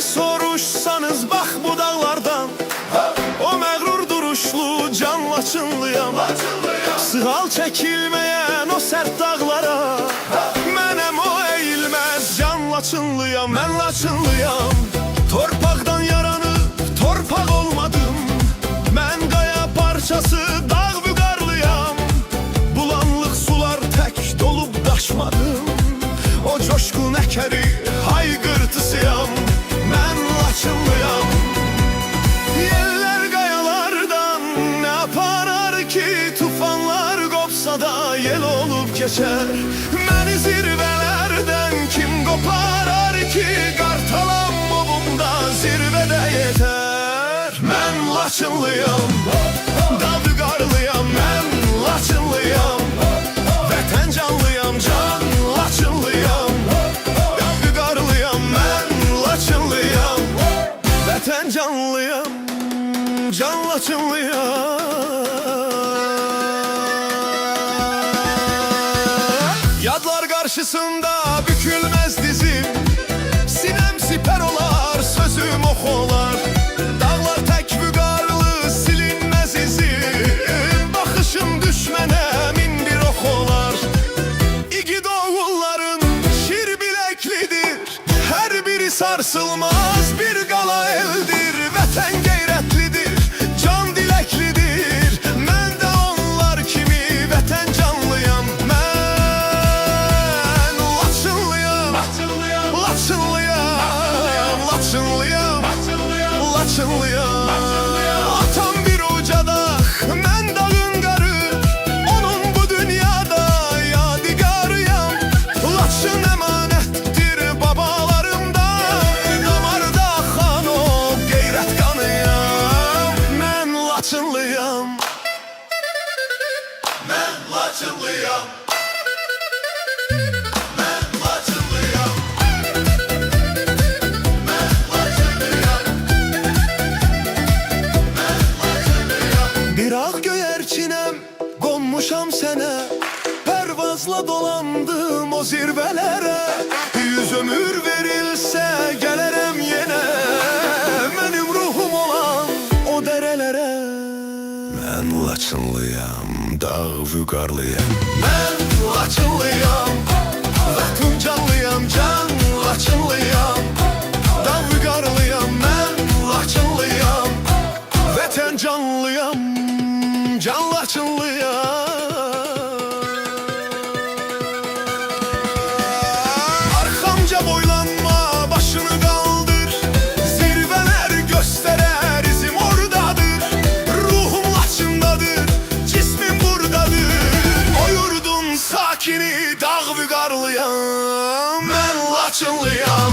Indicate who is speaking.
Speaker 1: Beni soruşsanız bak bu dağlardan, o məğrur duruşlu can Laçınlıyam. Sığal çəkilməyən o sərt dağlara, mənəm o eğilməz can Laçınlıyam. Mən Laçınlıyam. Torpaqdan yaranıb torpaq olmadım, mən qaya parçası dağ vüqarlıyam. Bulanlıq sular tək dolub daşmadım, o coşqun əkəri hayqırtısıyam. Mən Laçınlıyam. Yeller qayalardan nə aparar ki, tufanlar qopsa da yel olub keçər. Məni zirvələrdən kim qoparar ki, qartalam ovumda zirvədə yetər. Mən Laçınlıyam, dağ vüqarlıyam. Mən Laçınlıyam, vətən canlıyam, can Laçınlıyam. Dağ vüqarlıyam, mən Laçınlıyam, vətən canlıyam, can Laçınlıyam. Yadlar karşısında bükülmez dizim, sinem siper olar, sözüm ox olar. Dağlar tek vüqarlı, silinmez izim, bakışım düşmene min bir ox olar. İgid oğulların şir bileklidir, her biri sarsılmaz bir qala eldir. Vətən qeyrətlidir, can diləklidir, mən də onlar kimi vətən canlıyam. Mən Laçınlıyam, Laçınlıyam, Laçınlıyam, Laçınlıyam. Atam bir ucada, mən dağın qarı, onun bu dünyada yadigarıyam. Laçın əmanətdir babalarımdan, damarda axan o qeyrət qanıyam. Mən Laçınlıyam, mən Laçınlıyam, mən Laçınlıyam, mən Laçınlıyam, mən Laçınlıyam. Bir ağ göyərçinəm, qonmuşam sənə, pərvazla dolandım o zirvələrə. 100 ömür verilsə gələrəm yenə, mənim ruhum olan o dərələrə. Mən Laçınlıyam, dağ vüqarlıyam. Mən Laçınlıyam, vətən canlıyam, can Laçınlıyam. Dağ vüqarlıyam, mən Laçınlıyam, vətən canlıyam, can Laçınlıyam. Arxamca boylanma, başını qaldır, zirvələr göstərər, izim oradadır. Ruhum Laçındadır, cismim buradadır, o yurdun sakini dağ vüqarlıyam. Mən Laçınlıyam.